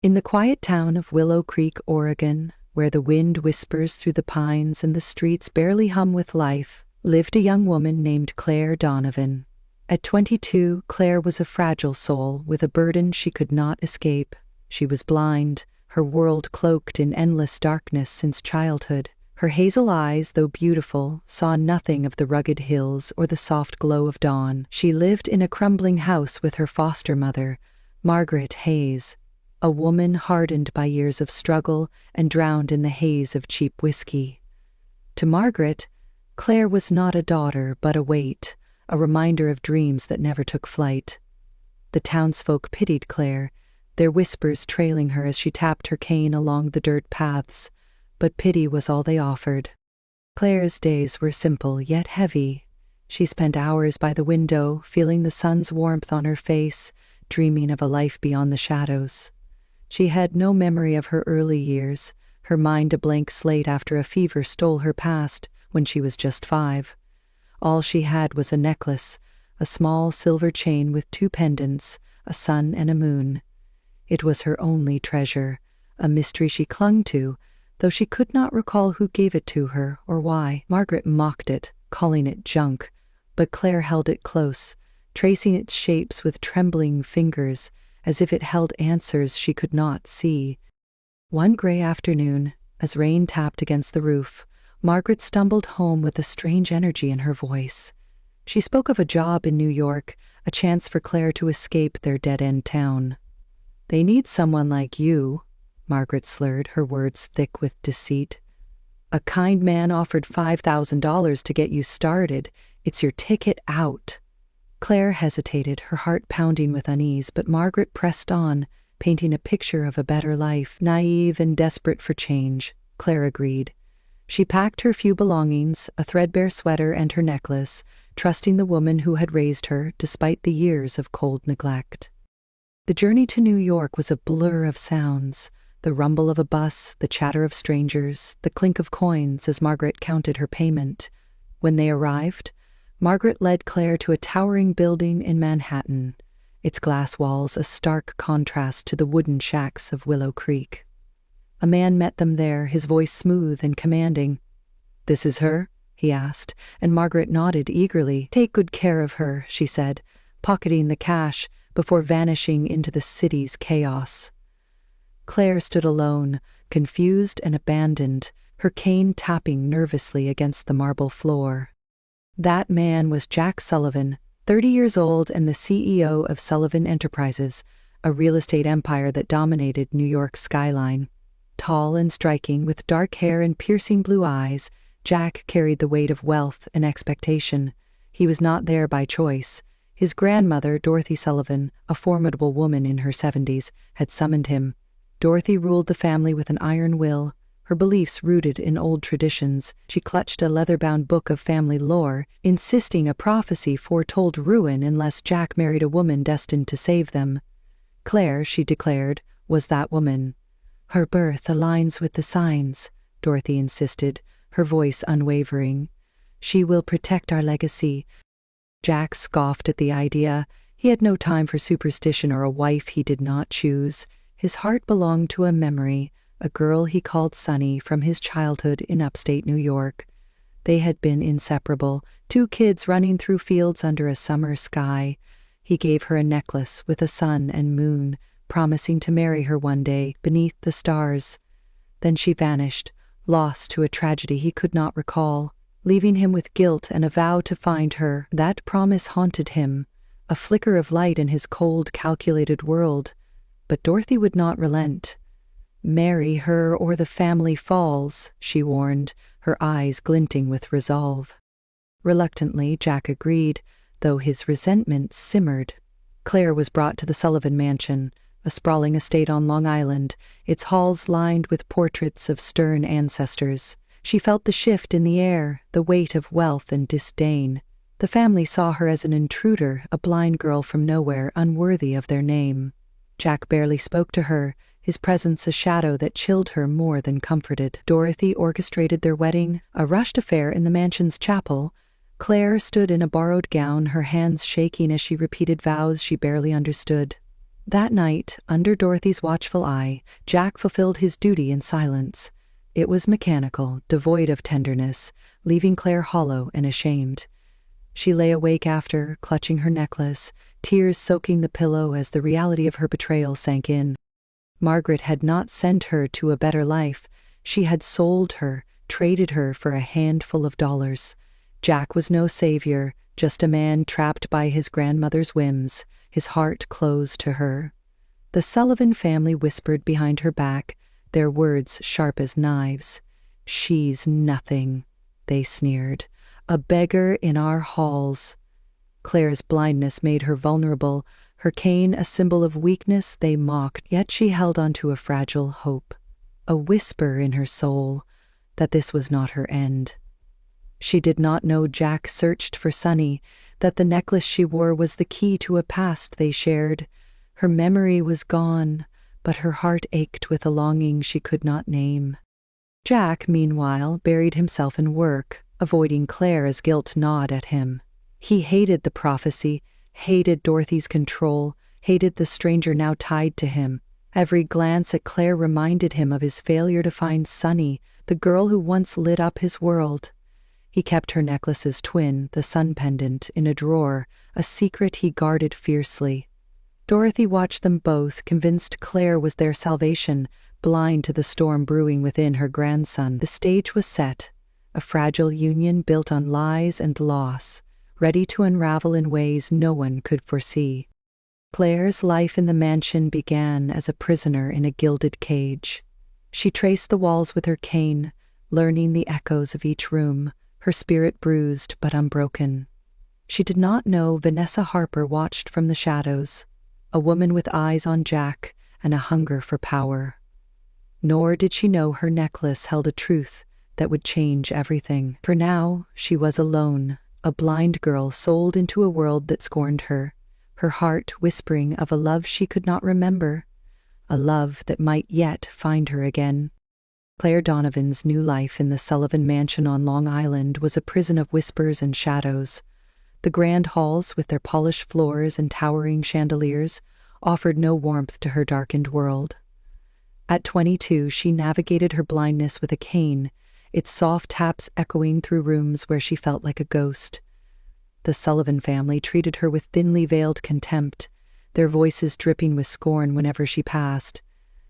In the quiet town of Willow Creek, Oregon, where the wind whispers through the pines and the streets barely hum with life, lived a young woman named Claire Donovan. At 22, Claire was a fragile soul with a burden she could not escape. She was blind, her world cloaked in endless darkness since childhood. Her hazel eyes, though beautiful, saw nothing of the rugged hills or the soft glow of dawn. She lived in a crumbling house with her foster mother, Margaret Hayes, a woman hardened by years of struggle and drowned in the haze of cheap whiskey. To Margaret, Claire was not a daughter but a weight, a reminder of dreams that never took flight. The townsfolk pitied Claire, their whispers trailing her as she tapped her cane along the dirt paths, but pity was all they offered. Claire's days were simple yet heavy. She spent hours by the window, feeling the sun's warmth on her face, dreaming of a life beyond the shadows. She had no memory of her early years, her mind a blank slate after a fever stole her past when she was just 5. All she had was a necklace, a small silver chain with 2 pendants, a sun and a moon. It was her only treasure, a mystery she clung to, though she could not recall who gave it to her or why. Margaret mocked it, calling it junk, but Claire held it close, tracing its shapes with trembling fingers, as if it held answers she could not see. One gray afternoon, as rain tapped against the roof, Margaret stumbled home with a strange energy in her voice. She spoke of a job in New York, a chance for Claire to escape their dead-end town. "They need someone like you," Margaret slurred, her words thick with deceit. "A kind man offered $5,000 to get you started. It's your ticket out." Claire hesitated, her heart pounding with unease, but Margaret pressed on, painting a picture of a better life. Naive and desperate for change, Claire agreed. She packed her few belongings, a threadbare sweater and her necklace, trusting the woman who had raised her despite the years of cold neglect. The journey to New York was a blur of sounds, the rumble of a bus, the chatter of strangers, the clink of coins as Margaret counted her payment. When they arrived, Margaret led Claire to a towering building in Manhattan, its glass walls a stark contrast to the wooden shacks of Willow Creek. A man met them there, his voice smooth and commanding. "This is her?" he asked, and Margaret nodded eagerly. "Take good care of her," she said, pocketing the cash before vanishing into the city's chaos. Claire stood alone, confused and abandoned, her cane tapping nervously against the marble floor. That man was Jack Sullivan, 30 years old and the CEO of Sullivan Enterprises, a real estate empire that dominated New York's skyline. Tall and striking, with dark hair and piercing blue eyes, Jack carried the weight of wealth and expectation. He was not there by choice. His grandmother, Dorothy Sullivan, a formidable woman in her 70s, had summoned him. Dorothy ruled the family with an iron will, her beliefs rooted in old traditions. She clutched a leather-bound book of family lore, insisting a prophecy foretold ruin unless Jack married a woman destined to save them. Claire, she declared, was that woman. "Her birth aligns with the signs," Dorothy insisted, her voice unwavering. "She will protect our legacy." Jack scoffed at the idea. He had no time for superstition or a wife he did not choose. His heart belonged to a memory, a girl he called Sunny from his childhood in upstate New York. They had been inseparable, 2 kids running through fields under a summer sky. He gave her a necklace with a sun and moon, promising to marry her one day beneath the stars. Then she vanished, lost to a tragedy he could not recall, leaving him with guilt and a vow to find her. That promise haunted him, a flicker of light in his cold, calculated world. But Dorothy would not relent. "Marry her or the family falls," she warned, her eyes glinting with resolve. Reluctantly, Jack agreed, though his resentment simmered. Claire was brought to the Sullivan Mansion, a sprawling estate on Long Island, its halls lined with portraits of stern ancestors. She felt the shift in the air, the weight of wealth and disdain. The family saw her as an intruder, a blind girl from nowhere, unworthy of their name. Jack barely spoke to her, his presence a shadow that chilled her more than comforted. Dorothy orchestrated their wedding, a rushed affair in the mansion's chapel. Claire stood in a borrowed gown, her hands shaking as she repeated vows she barely understood. That night, under Dorothy's watchful eye, Jack fulfilled his duty in silence. It was mechanical, devoid of tenderness, leaving Claire hollow and ashamed. She lay awake after, clutching her necklace, tears soaking the pillow as the reality of her betrayal sank in. Margaret had not sent her to a better life. She had sold her, traded her for a handful of dollars. Jack was no savior, just a man trapped by his grandmother's whims, his heart closed to her. The Sullivan family whispered behind her back, their words sharp as knives. "She's nothing," they sneered. "A beggar in our halls." Claire's blindness made her vulnerable, her cane a symbol of weakness they mocked, yet she held on to a fragile hope, a whisper in her soul that this was not her end. She did not know Jack searched for Sunny, that the necklace she wore was the key to a past they shared. Her memory was gone, but her heart ached with a longing she could not name. Jack, meanwhile, buried himself in work, avoiding Claire as guilt gnawed at him. He hated the prophecy, hated Dorothy's control, hated the stranger now tied to him. Every glance at Claire reminded him of his failure to find Sunny, the girl who once lit up his world. He kept her necklace's twin, the sun pendant, in a drawer, a secret he guarded fiercely. Dorothy watched them both, convinced Claire was their salvation, blind to the storm brewing within her grandson. The stage was set, a fragile union built on lies and loss, ready to unravel in ways no one could foresee. Claire's life in the mansion began as a prisoner in a gilded cage. She traced the walls with her cane, learning the echoes of each room, her spirit bruised but unbroken. She did not know Vanessa Harper watched from the shadows, a woman with eyes on Jack and a hunger for power. Nor did she know her necklace held a truth that would change everything. For now, she was alone, a blind girl sold into a world that scorned her, her heart whispering of a love she could not remember, a love that might yet find her again. Claire Donovan's new life in the Sullivan mansion on Long Island was a prison of whispers and shadows. The grand halls, with their polished floors and towering chandeliers, offered no warmth to her darkened world. At 22, she navigated her blindness with a cane, its soft taps echoing through rooms where she felt like a ghost. The Sullivan family treated her with thinly veiled contempt, their voices dripping with scorn whenever she passed.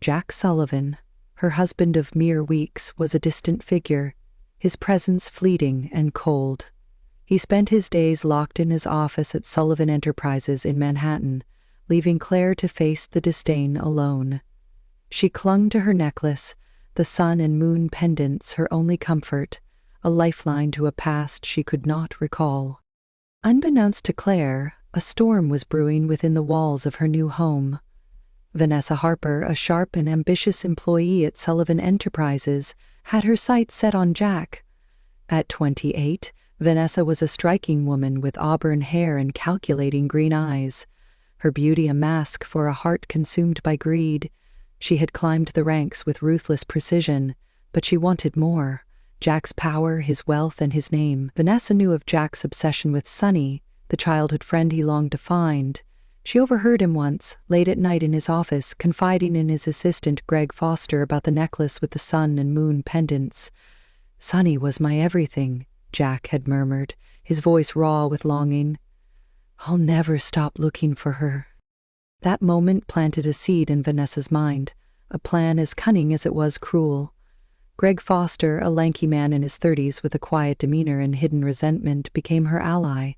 Jack Sullivan, her husband of mere weeks, was a distant figure, his presence fleeting and cold. He spent his days locked in his office at Sullivan Enterprises in Manhattan, leaving Claire to face the disdain alone. She clung to her necklace, the sun and moon pendants her only comfort, a lifeline to a past she could not recall. Unbeknownst to Claire, a storm was brewing within the walls of her new home. Vanessa Harper, a sharp and ambitious employee at Sullivan Enterprises, had her sights set on Jack. At 28, Vanessa was a striking woman with auburn hair and calculating green eyes, her beauty a mask for a heart consumed by greed. She had climbed the ranks with ruthless precision, but she wanted more. Jack's power, his wealth, and his name. Vanessa knew of Jack's obsession with Sunny, the childhood friend he longed to find. She overheard him once, late at night in his office, confiding in his assistant Greg Foster about the necklace with the sun and moon pendants. "Sunny was my everything," Jack had murmured, his voice raw with longing. "I'll never stop looking for her." That moment planted a seed in Vanessa's mind, a plan as cunning as it was cruel. Greg Foster, a lanky man in his 30s with a quiet demeanor and hidden resentment, became her ally.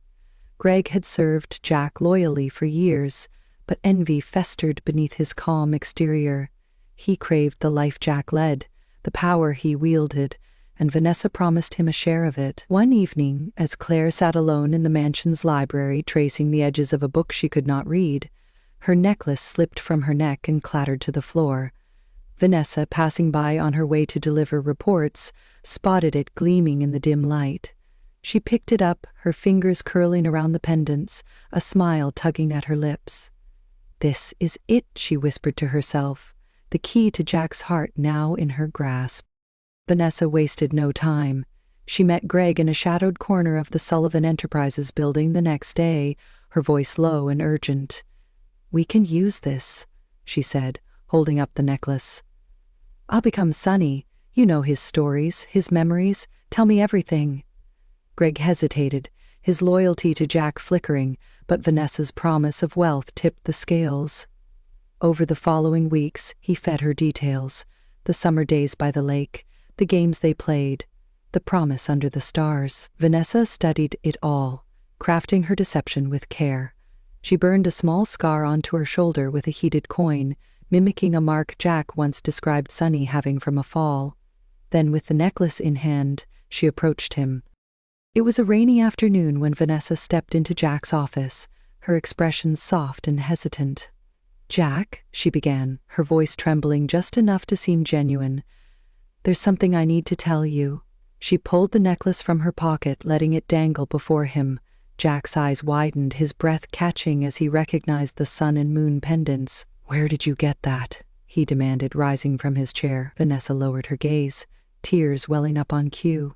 Greg had served Jack loyally for years, but envy festered beneath his calm exterior. He craved the life Jack led, the power he wielded, and Vanessa promised him a share of it. One evening, as Claire sat alone in the mansion's library tracing the edges of a book she could not read, her necklace slipped from her neck and clattered to the floor. Vanessa, passing by on her way to deliver reports, spotted it gleaming in the dim light. She picked it up, her fingers curling around the pendants, a smile tugging at her lips. "This is it," she whispered to herself, the key to Jack's heart now in her grasp. Vanessa wasted no time. She met Greg in a shadowed corner of the Sullivan Enterprises building the next day, her voice low and urgent. "We can use this," she said, holding up the necklace. "I'll become Sonny. You know his stories, his memories. Tell me everything." Greg hesitated, his loyalty to Jack flickering, but Vanessa's promise of wealth tipped the scales. Over the following weeks, he fed her details: the summer days by the lake, the games they played, the promise under the stars. Vanessa studied it all, crafting her deception with care. She burned a small scar onto her shoulder with a heated coin, mimicking a mark Jack once described Sonny having from a fall. Then, with the necklace in hand, she approached him. It was a rainy afternoon when Vanessa stepped into Jack's office, her expression soft and hesitant. "Jack," she began, her voice trembling just enough to seem genuine, "there's something I need to tell you." She pulled the necklace from her pocket, letting it dangle before him. Jack's eyes widened, his breath catching as he recognized the sun and moon pendants. "Where did you get that?" he demanded, rising from his chair. Vanessa lowered her gaze, tears welling up on cue.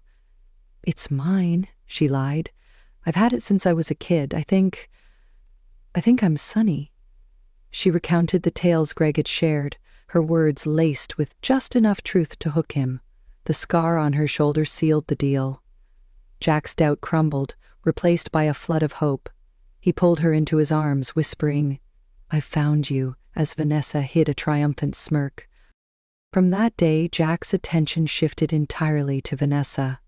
"It's mine," she lied. "I've had it since I was a kid. I think I'm Sonny." She recounted the tales Greg had shared, her words laced with just enough truth to hook him. The scar on her shoulder sealed the deal. Jack's doubt crumbled, replaced by a flood of hope. He pulled her into his arms, whispering, "I've found you," as Vanessa hid a triumphant smirk. From that day, Jack's attention shifted entirely to Vanessa.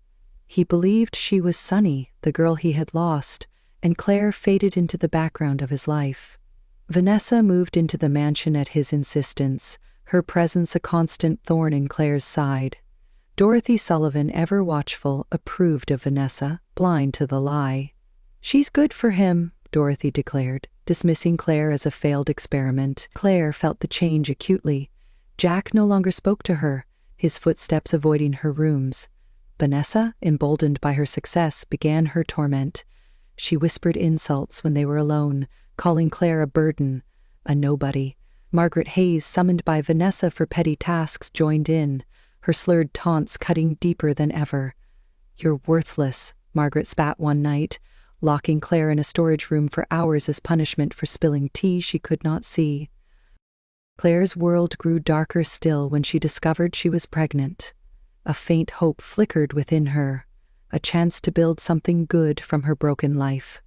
He believed she was Sonny, the girl he had lost, and Claire faded into the background of his life. Vanessa moved into the mansion at his insistence, her presence a constant thorn in Claire's side. Dorothy Sullivan, ever watchful, approved of Vanessa, blind to the lie. "She's good for him," Dorothy declared, dismissing Claire as a failed experiment. Claire felt the change acutely. Jack no longer spoke to her, his footsteps avoiding her rooms. Vanessa, emboldened by her success, began her torment. She whispered insults when they were alone, calling Claire a burden, a nobody. Margaret Hayes, summoned by Vanessa for petty tasks, joined in, her slurred taunts cutting deeper than ever. "You're worthless," Margaret spat one night, locking Claire in a storage room for hours as punishment for spilling tea she could not see. Claire's world grew darker still when she discovered she was pregnant. A faint hope flickered within her, a chance to build something good from her broken life.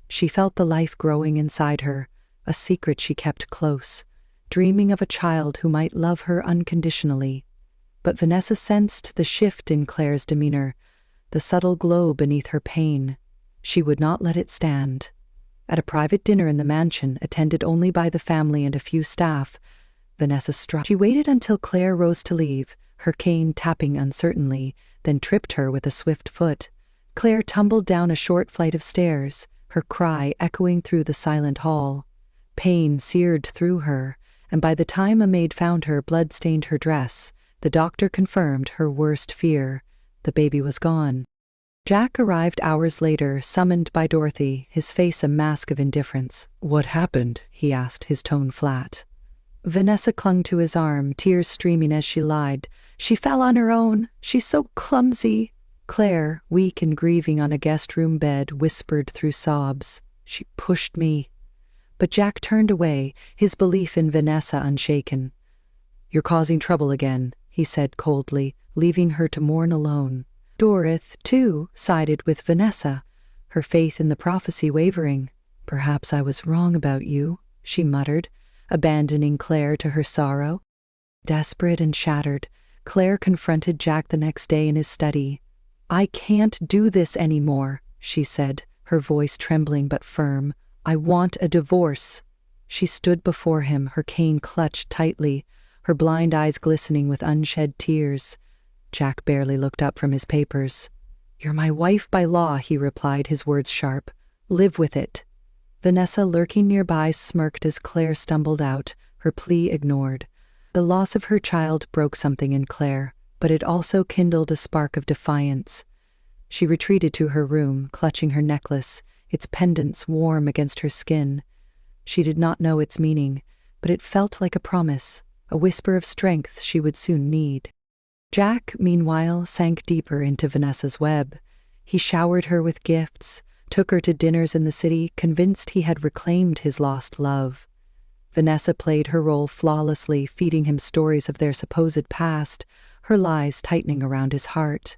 She felt the life growing inside her, a secret she kept close, dreaming of a child who might love her unconditionally. But Vanessa sensed the shift in Claire's demeanor, the subtle glow beneath her pain. She would not let it stand. At a private dinner in the mansion, attended only by the family and a few staff, Vanessa struck. She waited until Claire rose to leave, her cane tapping uncertainly, then tripped her with a swift foot. Claire tumbled down a short flight of stairs, her cry echoing through the silent hall. Pain seared through her, and by the time a maid found her, blood stained her dress. The doctor confirmed her worst fear: the baby was gone. Jack arrived hours later, summoned by Dorothy, his face a mask of indifference. "What happened?" he asked, his tone flat. Vanessa clung to his arm, tears streaming as she lied. "She fell on her own. She's so clumsy." Claire, weak and grieving on a guest room bed, whispered through sobs, "She pushed me." But Jack turned away, his belief in Vanessa unshaken. "You're causing trouble again," he said coldly, leaving her to mourn alone. Dorothy, too, sided with Vanessa, her faith in the prophecy wavering. "Perhaps I was wrong about you," she muttered, abandoning Claire to her sorrow. Desperate and shattered, Claire confronted Jack the next day in his study. "I can't do this anymore," she said, her voice trembling but firm. "I want a divorce." She stood before him, her cane clutched tightly, her blind eyes glistening with unshed tears. Jack barely looked up from his papers. "You're my wife by law," he replied, his words sharp. "Live with it." Vanessa, lurking nearby, smirked as Claire stumbled out, her plea ignored. The loss of her child broke something in Claire, but it also kindled a spark of defiance. She retreated to her room, clutching her necklace, its pendants warm against her skin. She did not know its meaning, but it felt like a promise, a whisper of strength she would soon need. Jack, meanwhile, sank deeper into Vanessa's web. He showered her with gifts, took her to dinners in the city, convinced he had reclaimed his lost love. Vanessa played her role flawlessly, feeding him stories of their supposed past, her lies tightening around his heart.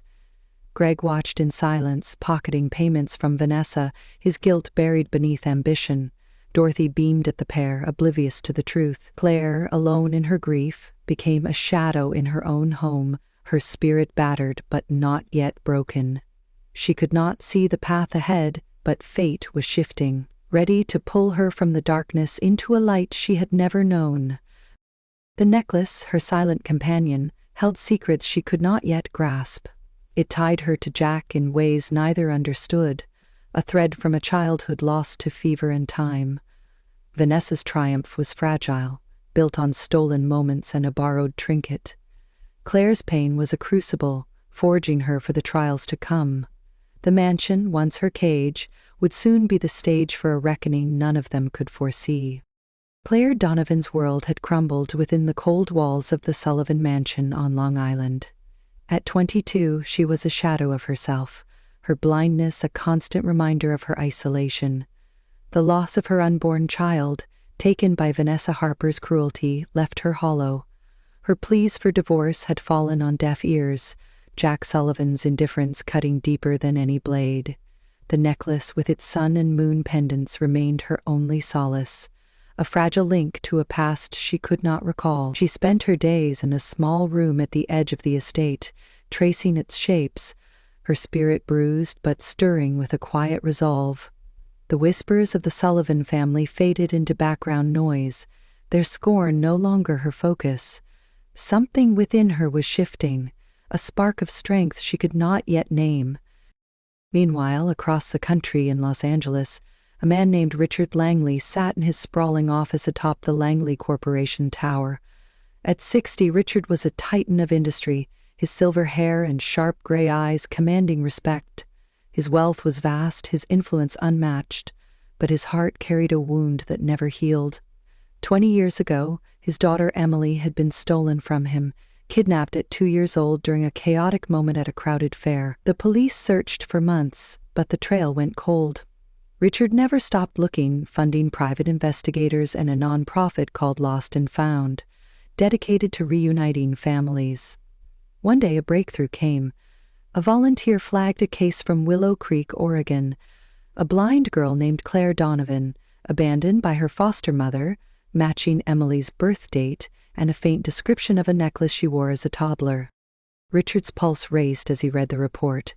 Greg watched in silence, pocketing payments from Vanessa, his guilt buried beneath ambition. Dorothy beamed at the pair, oblivious to the truth. Claire, alone in her grief, became a shadow in her own home, her spirit battered but not yet broken. She could not see the path ahead, but fate was shifting, ready to pull her from the darkness into a light she had never known. The necklace, her silent companion, held secrets she could not yet grasp. It tied her to Jack in ways neither understood, a thread from a childhood lost to fever and time. Vanessa's triumph was fragile, built on stolen moments and a borrowed trinket. Claire's pain was a crucible, forging her for the trials to come. The mansion, once her cage, would soon be the stage for a reckoning none of them could foresee. Claire Donovan's world had crumbled within the cold walls of the Sullivan Mansion on Long Island. At 22, she was a shadow of herself, her blindness a constant reminder of her isolation. The loss of her unborn child, taken by Vanessa Harper's cruelty, left her hollow. Her pleas for divorce had fallen on deaf ears, Jack Sullivan's indifference cutting deeper than any blade. The necklace with its sun and moon pendants remained her only solace, a fragile link to a past she could not recall. She spent her days in a small room at the edge of the estate, tracing its shapes, her spirit bruised but stirring with a quiet resolve. The whispers of the Sullivan family faded into background noise, their scorn no longer her focus. Something within her was shifting, a spark of strength she could not yet name. Meanwhile, across the country in Los Angeles, a man named Richard Langley sat in his sprawling office atop the Langley Corporation tower. At 60, Richard was a titan of industry, his silver hair and sharp gray eyes commanding respect. His wealth was vast, his influence unmatched, but his heart carried a wound that never healed. 20 years ago, his daughter Emily had been stolen from him, kidnapped at 2 years old during a chaotic moment at a crowded fair. The police searched for months, but the trail went cold. Richard never stopped looking, funding private investigators and a nonprofit called Lost and Found, dedicated to reuniting families. One day a breakthrough came. A volunteer flagged a case from Willow Creek, Oregon. A blind girl named Claire Donovan, abandoned by her foster mother, matching Emily's birth date and a faint description of a necklace she wore as a toddler. Richard's pulse raced as he read the report.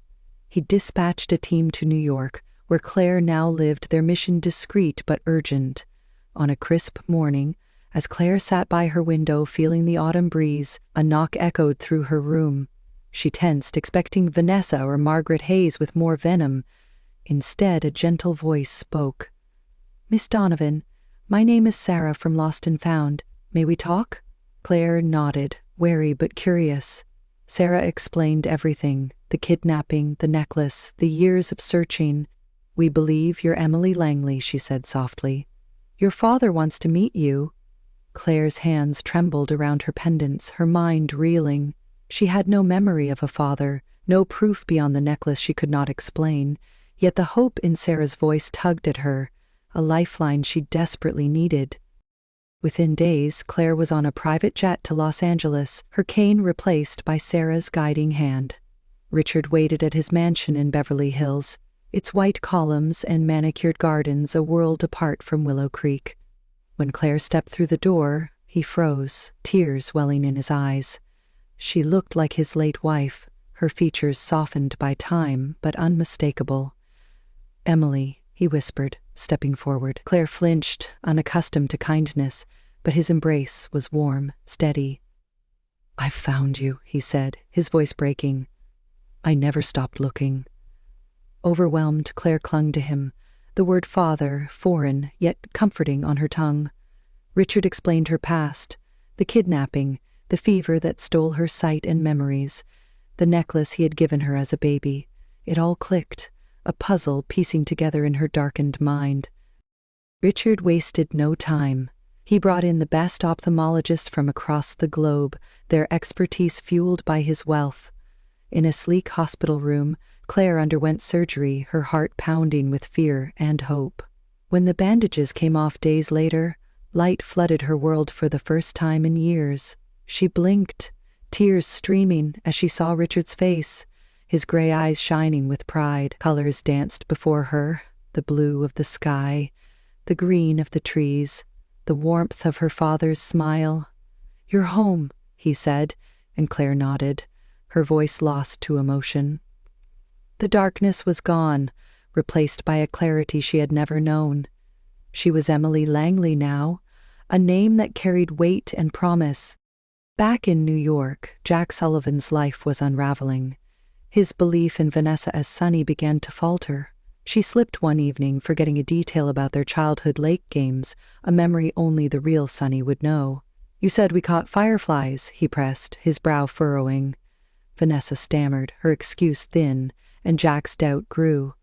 He dispatched a team to New York, where Claire now lived, their mission discreet but urgent. On a crisp morning, as Claire sat by her window feeling the autumn breeze, a knock echoed through her room. She tensed, expecting Vanessa or Margaret Hayes with more venom. Instead, a gentle voice spoke. "Miss Donovan, my name is Sarah from Lost and Found. May we talk?" Claire nodded, wary but curious. Sarah explained everything, the kidnapping, the necklace, the years of searching. "We believe you're Emily Langley," she said softly. "Your father wants to meet you." Claire's hands trembled around her pendants, her mind reeling. She had no memory of a father, no proof beyond the necklace she could not explain, yet the hope in Sarah's voice tugged at her, a lifeline she desperately needed. Within days, Claire was on a private jet to Los Angeles, her cane replaced by Sarah's guiding hand. Richard waited at his mansion in Beverly Hills, its white columns and manicured gardens a world apart from Willow Creek. When Claire stepped through the door, he froze, tears welling in his eyes. She looked like his late wife, her features softened by time but unmistakable. "Emily," he whispered, stepping forward. Claire flinched, unaccustomed to kindness, but his embrace was warm, steady. "I've found you," he said, his voice breaking. "I never stopped looking." Overwhelmed, Claire clung to him, the word father, foreign, yet comforting on her tongue. Richard explained her past, the kidnapping, the fever that stole her sight and memories, the necklace he had given her as a baby. It all clicked, a puzzle piecing together in her darkened mind. Richard wasted no time. He brought in the best ophthalmologists from across the globe, their expertise fueled by his wealth. In a sleek hospital room, Claire underwent surgery, her heart pounding with fear and hope. When the bandages came off days later, Light flooded her world for the first time in years. She blinked, tears streaming as she saw Richard's face, his gray eyes shining with pride. Colors danced before her, the blue of the sky, the green of the trees, the warmth of her father's smile. "You're home," he said, and Claire nodded, her voice lost to emotion. The darkness was gone, replaced by a clarity she had never known. She was Emily Langley now, a name that carried weight and promise. Back in New York, Jack Sullivan's life was unraveling. His belief in Vanessa as Sunny began to falter. She slipped one evening, forgetting a detail about their childhood lake games, a memory only the real Sunny would know. "You said we caught fireflies," he pressed, his brow furrowing. Vanessa stammered, her excuse thin, and Jack's doubt grew.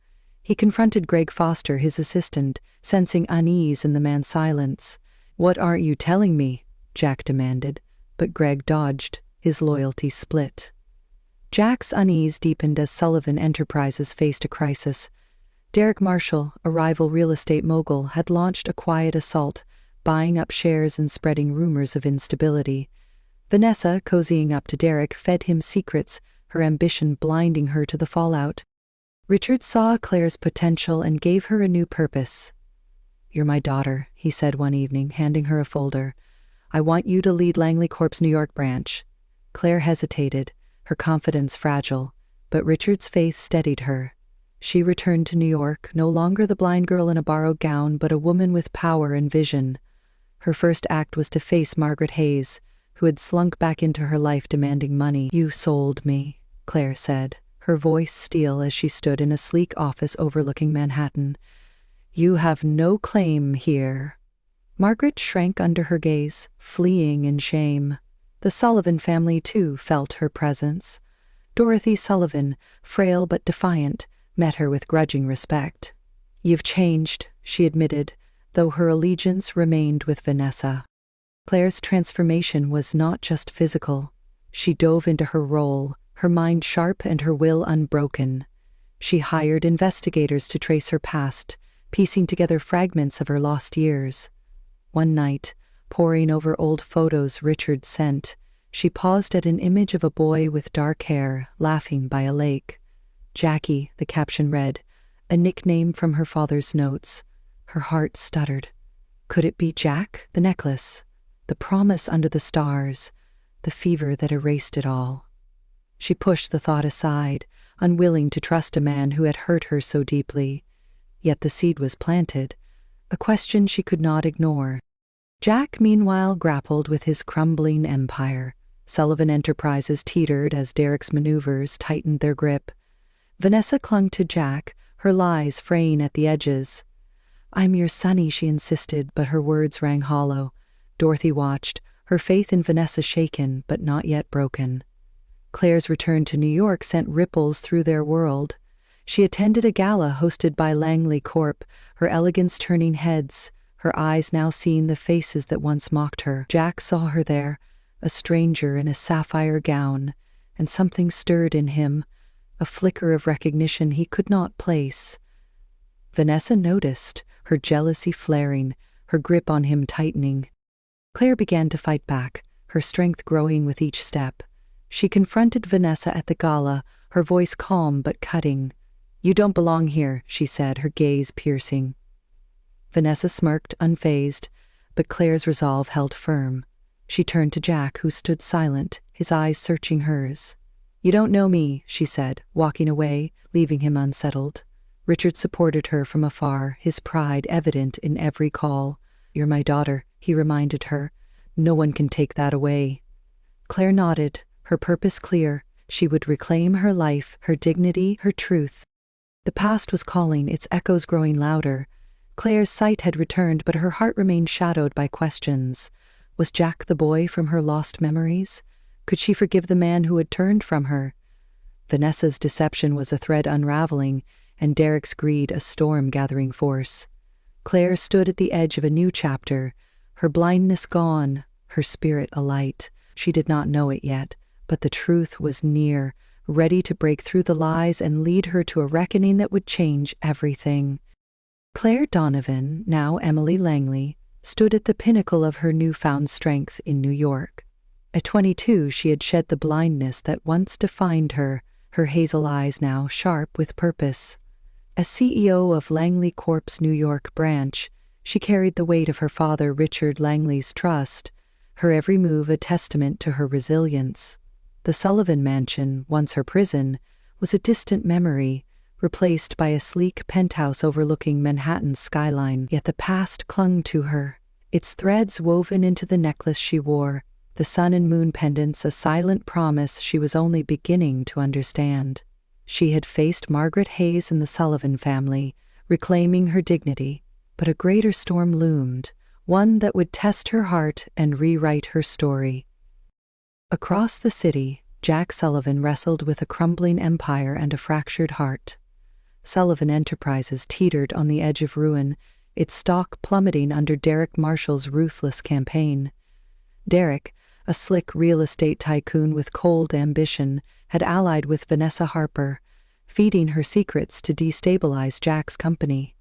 He confronted Greg Foster, his assistant, sensing unease in the man's silence. "What aren't you telling me?" Jack demanded, but Greg dodged, his loyalty split. Jack's unease deepened as Sullivan Enterprises faced a crisis. Derek Marshall, a rival real estate mogul, had launched a quiet assault, buying up shares and spreading rumors of instability. Vanessa, cozying up to Derek, fed him secrets, her ambition blinding her to the fallout. Richard saw Claire's potential and gave her a new purpose. "You're my daughter," he said one evening, handing her a folder. "I want you to lead Langley Corp's New York branch." Claire hesitated, her confidence fragile, but Richard's faith steadied her. She returned to New York, no longer the blind girl in a borrowed gown, but a woman with power and vision. Her first act was to face Margaret Hayes, who had slunk back into her life demanding money. "You sold me," Claire said, her voice steel as she stood in a sleek office overlooking Manhattan. "You have no claim here." Margaret shrank under her gaze, fleeing in shame. The Sullivan family, too, felt her presence. Dorothy Sullivan, frail but defiant, met her with grudging respect. "You've changed," she admitted, though her allegiance remained with Vanessa. Claire's transformation was not just physical. She dove into her role, her mind sharp and her will unbroken. She hired investigators to trace her past, piecing together fragments of her lost years. One night, poring over old photos Richard sent, she paused at an image of a boy with dark hair, laughing by a lake. "Jackie," the caption read, a nickname from her father's notes. Her heart stuttered. Could it be Jack? The necklace, the promise under the stars, the fever that erased it all. She pushed the thought aside, unwilling to trust a man who had hurt her so deeply. Yet the seed was planted, a question she could not ignore. Jack, meanwhile, grappled with his crumbling empire. Sullivan Enterprises teetered as Derek's maneuvers tightened their grip. Vanessa clung to Jack, her lies fraying at the edges. "I'm your Sunny," she insisted, but her words rang hollow. Dorothy watched, her faith in Vanessa shaken, but not yet broken. Claire's return to New York sent ripples through their world. She attended a gala hosted by Langley Corp., her elegance turning heads, her eyes now seeing the faces that once mocked her. Jack saw her there, a stranger in a sapphire gown, and something stirred in him, a flicker of recognition he could not place. Vanessa noticed, her jealousy flaring, her grip on him tightening. Claire began to fight back, her strength growing with each step. She confronted Vanessa at the gala, her voice calm but cutting. "You don't belong here," she said, her gaze piercing. Vanessa smirked, unfazed, but Claire's resolve held firm. She turned to Jack, who stood silent, his eyes searching hers. "You don't know me," she said, walking away, leaving him unsettled. Richard supported her from afar, his pride evident in every call. "You're my daughter," he reminded her. "No one can take that away." Claire nodded, her purpose clear. She would reclaim her life, her dignity, her truth. The past was calling, its echoes growing louder. Claire's sight had returned, but her heart remained shadowed by questions. Was Jack the boy from her lost memories? Could she forgive the man who had turned from her? Vanessa's deception was a thread unraveling, and Derek's greed a storm gathering force. Claire stood at the edge of a new chapter, her blindness gone, her spirit alight. She did not know it yet, but the truth was near, ready to break through the lies and lead her to a reckoning that would change everything. Claire Donovan, now Emily Langley, stood at the pinnacle of her newfound strength in New York. At 22, she had shed the blindness that once defined her hazel eyes now sharp with purpose. As CEO of Langley Corp's New York branch, she carried the weight of her father Richard Langley's trust, her every move a testament to her resilience. The Sullivan Mansion, once her prison, was a distant memory, replaced by a sleek penthouse overlooking Manhattan's skyline. Yet the past clung to her, its threads woven into the necklace she wore, the sun and moon pendants a silent promise she was only beginning to understand. She had faced Margaret Hayes and the Sullivan family, reclaiming her dignity, but a greater storm loomed, one that would test her heart and rewrite her story. Across the city, Jack Sullivan wrestled with a crumbling empire and a fractured heart. Sullivan Enterprises teetered on the edge of ruin, its stock plummeting under Derek Marshall's ruthless campaign. Derek, a slick real estate tycoon with cold ambition, had allied with Vanessa Harper, feeding her secrets to destabilize Jack's company.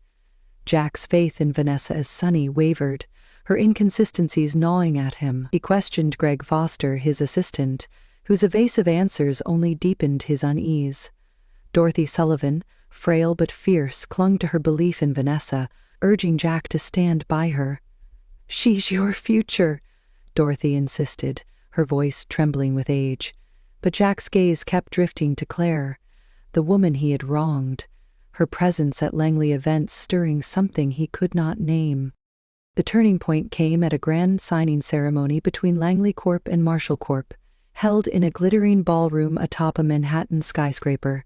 Jack's faith in Vanessa as Sunny wavered, her inconsistencies gnawing at him. He questioned Greg Foster, his assistant, whose evasive answers only deepened his unease. Dorothy Sullivan, frail but fierce, clung to her belief in Vanessa, urging Jack to stand by her. "She's your future," Dorothy insisted, her voice trembling with age. But Jack's gaze kept drifting to Claire, the woman he had wronged, her presence at Langley events stirring something he could not name. The turning point came at a grand signing ceremony between Langley Corp and Marshall Corp, held in a glittering ballroom atop a Manhattan skyscraper.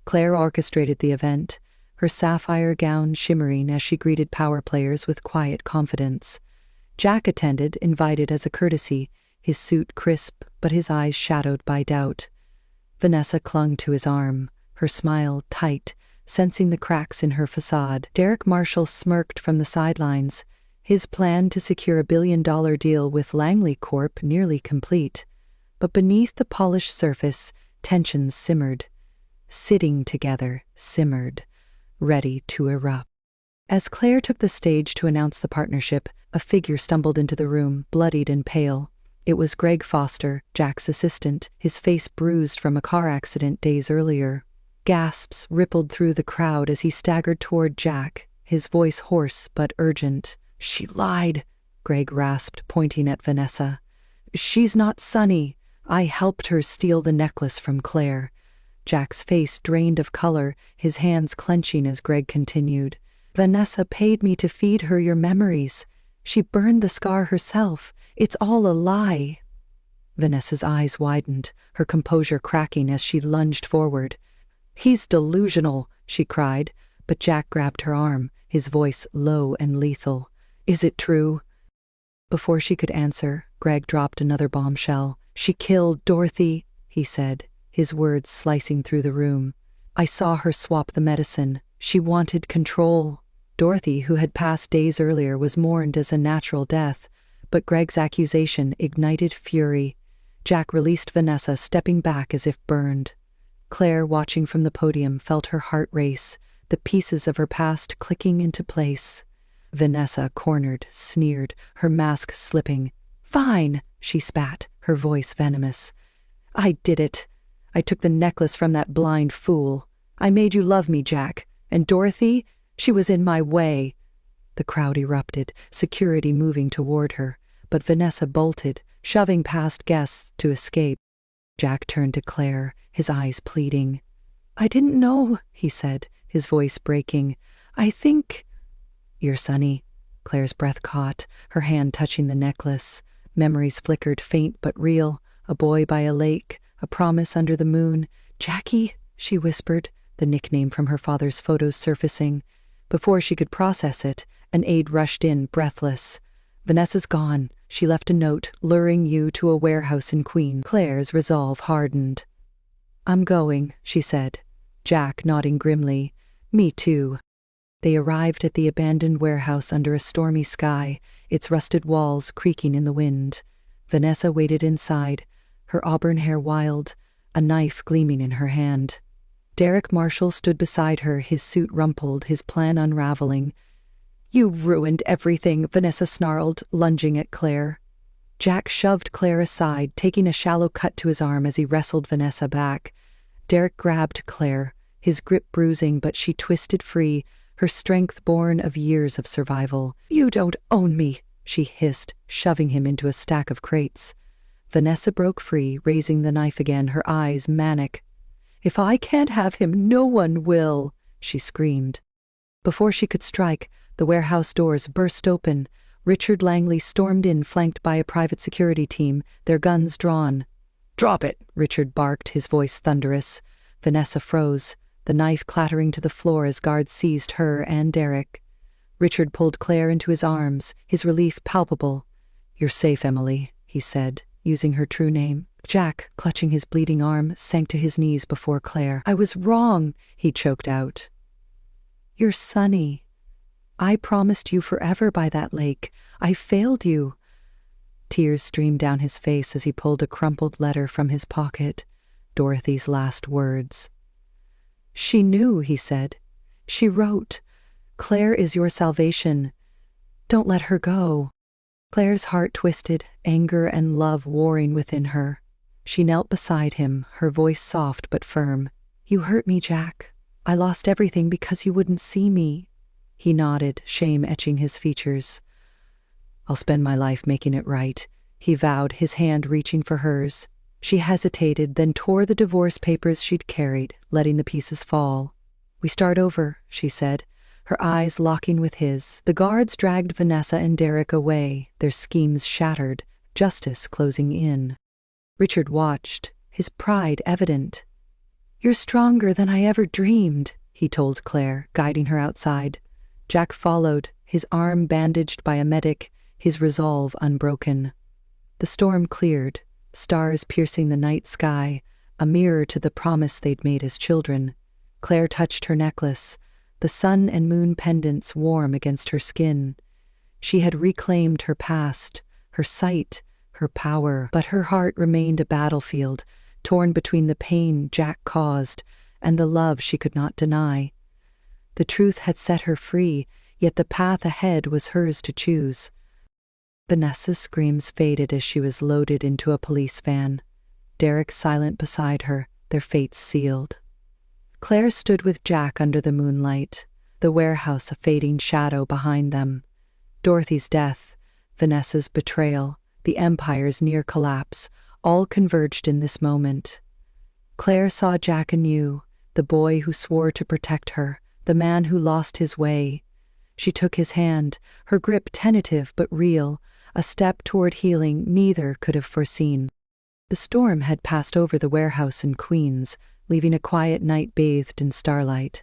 Claire orchestrated the event, her sapphire gown shimmering as she greeted power players with quiet confidence. Jack attended, invited as a courtesy, his suit crisp but his eyes shadowed by doubt. Vanessa clung to his arm, her smile tight, sensing the cracks in her facade. Derek Marshall smirked from the sidelines, his plan to secure $1 billion deal with Langley Corp nearly complete. But beneath the polished surface, tensions simmered. Sitting together, simmered, ready to erupt. As Claire took the stage to announce the partnership, a figure stumbled into the room, bloodied and pale. It was Greg Foster, Jack's assistant, his face bruised from a car accident days earlier. Gasps rippled through the crowd as he staggered toward Jack, his voice hoarse but urgent. "She lied," Greg rasped, pointing at Vanessa. "She's not Sunny. I helped her steal the necklace from Claire." Jack's face drained of color, his hands clenching as Greg continued. "Vanessa paid me to feed her your memories. She burned the scar herself. It's all a lie." Vanessa's eyes widened, her composure cracking as she lunged forward. "He's delusional," she cried, but Jack grabbed her arm, his voice low and lethal. "Is it true?" Before she could answer, Greg dropped another bombshell. "She killed Dorothy," he said, his words slicing through the room. "I saw her swap the medicine. She wanted control." Dorothy, who had passed days earlier, was mourned as a natural death, but Greg's accusation ignited fury. Jack released Vanessa, stepping back as if burned. Claire, watching from the podium, felt her heart race, the pieces of her past clicking into place. Vanessa, cornered, sneered, her mask slipping. "Fine," she spat, her voice venomous. "I did it. I took the necklace from that blind fool. I made you love me, Jack. And Dorothy, she was in my way." The crowd erupted, security moving toward her, but Vanessa bolted, shoving past guests to escape. Jack turned to Claire, his eyes pleading. "I didn't know," he said, his voice breaking. "I think—" "You're Sunny." Claire's breath caught, her hand touching the necklace. Memories flickered, faint but real. A boy by a lake, a promise under the moon. "Jackie," she whispered, the nickname from her father's photos surfacing. Before she could process it, an aide rushed in, breathless. "Vanessa's gone. She left a note, luring you to a warehouse in Queens." Claire's resolve hardened. "I'm going," she said, Jack nodding grimly. "Me too." They arrived at the abandoned warehouse under a stormy sky, its rusted walls creaking in the wind. Vanessa waited inside, her auburn hair wild, a knife gleaming in her hand. Derek Marshall stood beside her, his suit rumpled, his plan unraveling. You ruined everything, Vanessa snarled, lunging at Claire. Jack shoved Claire aside, taking a shallow cut to his arm as he wrestled Vanessa back. Derek grabbed Claire, his grip bruising, but she twisted free, her strength born of years of survival. You don't own me, she hissed, shoving him into a stack of crates. Vanessa broke free, raising the knife again, her eyes manic. If I can't have him, no one will, she screamed. Before she could strike, the warehouse doors burst open. Richard Langley stormed in, flanked by a private security team, their guns drawn. Drop it, Richard barked, his voice thunderous. Vanessa froze, the knife clattering to the floor as guards seized her and Derek. Richard pulled Claire into his arms, his relief palpable. You're safe, Emily, he said, using her true name. Jack, clutching his bleeding arm, sank to his knees before Claire. I was wrong, he choked out. You're Sonny. I promised you forever by that lake. I failed you. Tears streamed down his face as he pulled a crumpled letter from his pocket. Dorothy's last words. She knew, he said. She wrote, Claire is your salvation. Don't let her go. Claire's heart twisted, anger and love warring within her. She knelt beside him, her voice soft but firm. You hurt me, Jack. I lost everything because you wouldn't see me. He nodded, shame etching his features. I'll spend my life making it right, he vowed, his hand reaching for hers. She hesitated, then tore the divorce papers she'd carried, letting the pieces fall. We start over, she said, her eyes locking with his. The guards dragged Vanessa and Derek away, their schemes shattered, justice closing in. Richard watched, his pride evident. You're stronger than I ever dreamed, he told Claire, guiding her outside. Jack followed, his arm bandaged by a medic, his resolve unbroken. The storm cleared, stars piercing the night sky, a mirror to the promise they'd made as children. Claire touched her necklace, the sun and moon pendants warm against her skin. She had reclaimed her past, her sight, her power, but her heart remained a battlefield, torn between the pain Jack caused and the love she could not deny. The truth had set her free, yet the path ahead was hers to choose. Vanessa's screams faded as she was loaded into a police van. Derek silent beside her, their fates sealed. Claire stood with Jack under the moonlight, the warehouse a fading shadow behind them. Dorothy's death, Vanessa's betrayal, the Empire's near collapse, all converged in this moment. Claire saw Jack anew, the boy who swore to protect her, the man who lost his way. She took his hand, her grip tentative but real, a step toward healing neither could have foreseen. The storm had passed over the warehouse in Queens, leaving a quiet night bathed in starlight.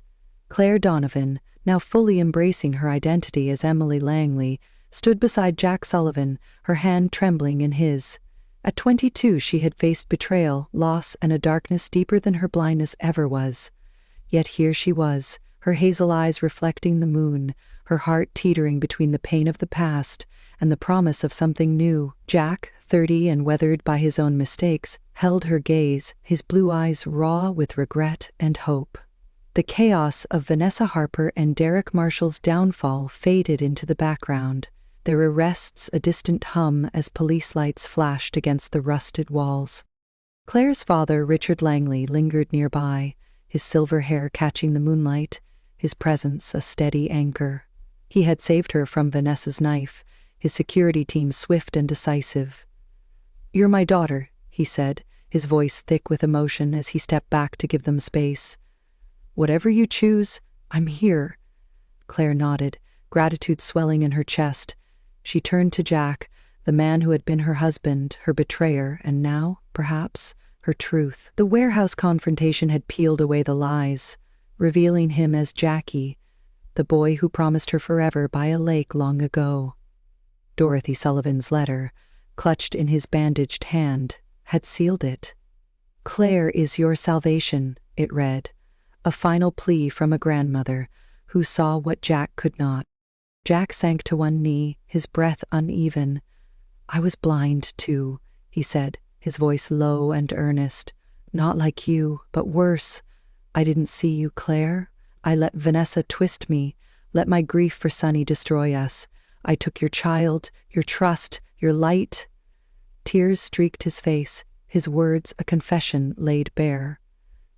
Claire Donovan, now fully embracing her identity as Emily Langley, stood beside Jack Sullivan, her hand trembling in his. At 22 she had faced betrayal, loss, and a darkness deeper than her blindness ever was. Yet here she was, her hazel eyes reflecting the moon, her heart teetering between the pain of the past and the promise of something new. Jack, 30 and weathered by his own mistakes, held her gaze, his blue eyes raw with regret and hope. The chaos of Vanessa Harper and Derek Marshall's downfall faded into the background, their arrests a distant hum as police lights flashed against the rusted walls. Claire's father, Richard Langley, lingered nearby, his silver hair catching the moonlight, his presence a steady anchor. He had saved her from Vanessa's knife, his security team swift and decisive. "You're my daughter," he said, his voice thick with emotion as he stepped back to give them space. "Whatever you choose, I'm here." Claire nodded, gratitude swelling in her chest. She turned to Jack, the man who had been her husband, her betrayer, and now, perhaps, her truth. The warehouse confrontation had peeled away the lies, revealing him as Jackie, the boy who promised her forever by a lake long ago. Dorothy Sullivan's letter, clutched in his bandaged hand, had sealed it. "Claire is your salvation," it read, a final plea from a grandmother who saw what Jack could not. Jack sank to one knee, his breath uneven. "I was blind, too," he said, his voice low and earnest. "Not like you, but worse. I didn't see you, Claire. I let Vanessa twist me, Let my grief for Sonny destroy us. I took your child, your trust, your light. Tears streaked his face, his words a confession laid bare.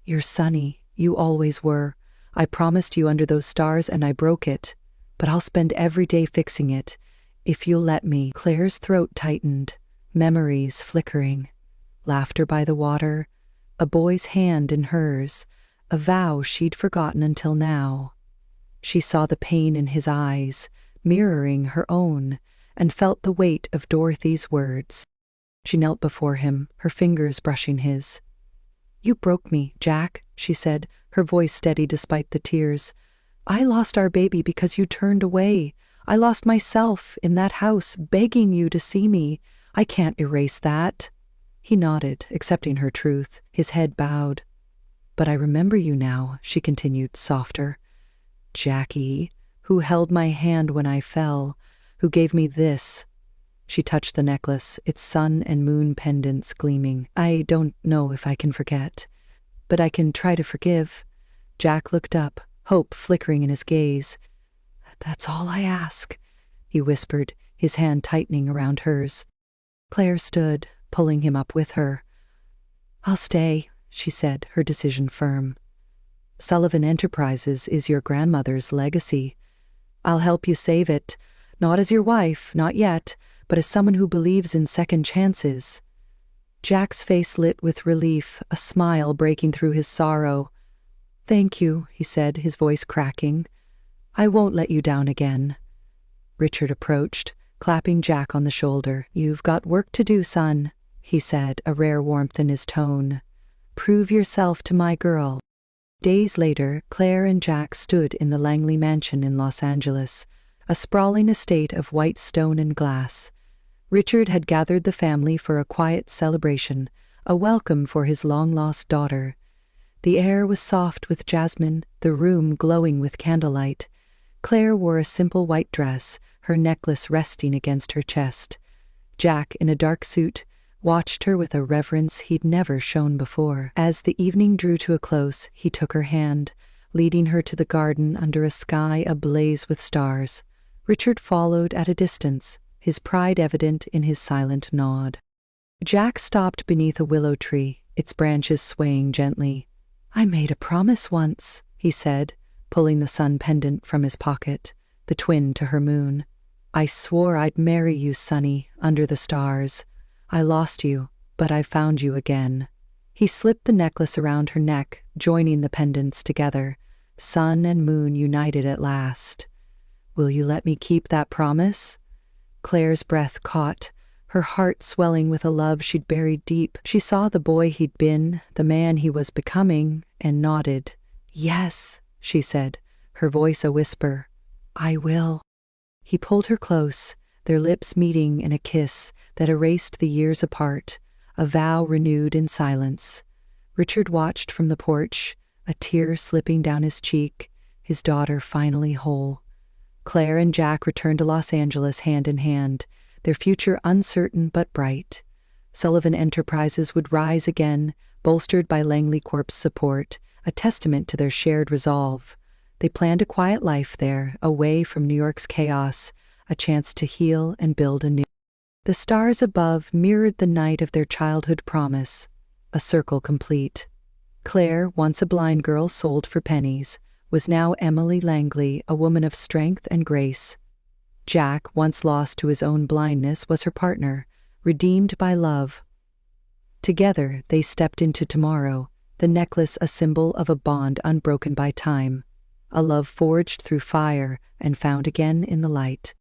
You're Sonny, you always were. I promised you under those stars and I broke it. But I'll spend every day fixing it, if you'll let me. Claire's throat tightened, memories flickering. Laughter by the water, a boy's hand in hers, a vow she'd forgotten until now. She saw the pain in his eyes, mirroring her own, and felt the weight of Dorothy's words. She knelt before him, her fingers brushing his. You broke me, Jack, she said, her voice steady despite the tears. I lost our baby because you turned away. I lost myself in that house, begging you to see me. I can't erase that. He nodded, accepting her truth, his head bowed. But I remember you now, she continued, softer. Jackie, who held my hand when I fell, who gave me this. She touched the necklace, its sun and moon pendants gleaming. I don't know if I can forget, but I can try to forgive. Jack looked up, hope flickering in his gaze. That's all I ask, he whispered, his hand tightening around hers. Claire stood, pulling him up with her. I'll stay, she said, her decision firm. Sullivan Enterprises is your grandmother's legacy. I'll help you save it, not as your wife, not yet, but as someone who believes in second chances. Jack's face lit with relief, a smile breaking through his sorrow. Thank you, he said, his voice cracking. I won't let you down again. Richard approached, clapping Jack on the shoulder. You've got work to do, son, he said, a rare warmth in his tone. Prove yourself to my girl. Days later, Claire and Jack stood in the Langley mansion in Los Angeles, a sprawling estate of white stone and glass. Richard had gathered the family for a quiet celebration, a welcome for his long-lost daughter. The air was soft with jasmine, the room glowing with candlelight. Claire wore a simple white dress, her necklace resting against her chest. Jack, in a dark suit, watched her with a reverence he'd never shown before. As the evening drew to a close, he took her hand, leading her to the garden under a sky ablaze with stars. Richard followed at a distance, his pride evident in his silent nod. Jack stopped beneath a willow tree, its branches swaying gently. I made a promise once, he said, pulling the sun pendant from his pocket, the twin to her moon. I swore I'd marry you, Sonny, under the stars. I lost you, but I found you again. He slipped the necklace around her neck, joining the pendants together. Sun and moon united at last. Will you let me keep that promise? Claire's breath caught, her heart swelling with a love she'd buried deep. She saw the boy he'd been, the man he was becoming, and nodded. Yes, she said, her voice a whisper. I will. He pulled her close, their lips meeting in a kiss that erased the years apart, a vow renewed in silence. Richard watched from the porch, a tear slipping down his cheek, his daughter finally whole. Claire and Jack returned to Los Angeles hand in hand, their future uncertain but bright. Sullivan Enterprises would rise again, bolstered by Langley Corp's support, a testament to their shared resolve. They planned a quiet life there, away from New York's chaos, a chance to heal and build anew. The stars above mirrored the night of their childhood promise, a circle complete. Claire, once a blind girl sold for pennies, was now Emily Langley, a woman of strength and grace. Jack, once lost to his own blindness, was her partner, redeemed by love. Together they stepped into tomorrow, the necklace a symbol of a bond unbroken by time, a love forged through fire and found again in the light.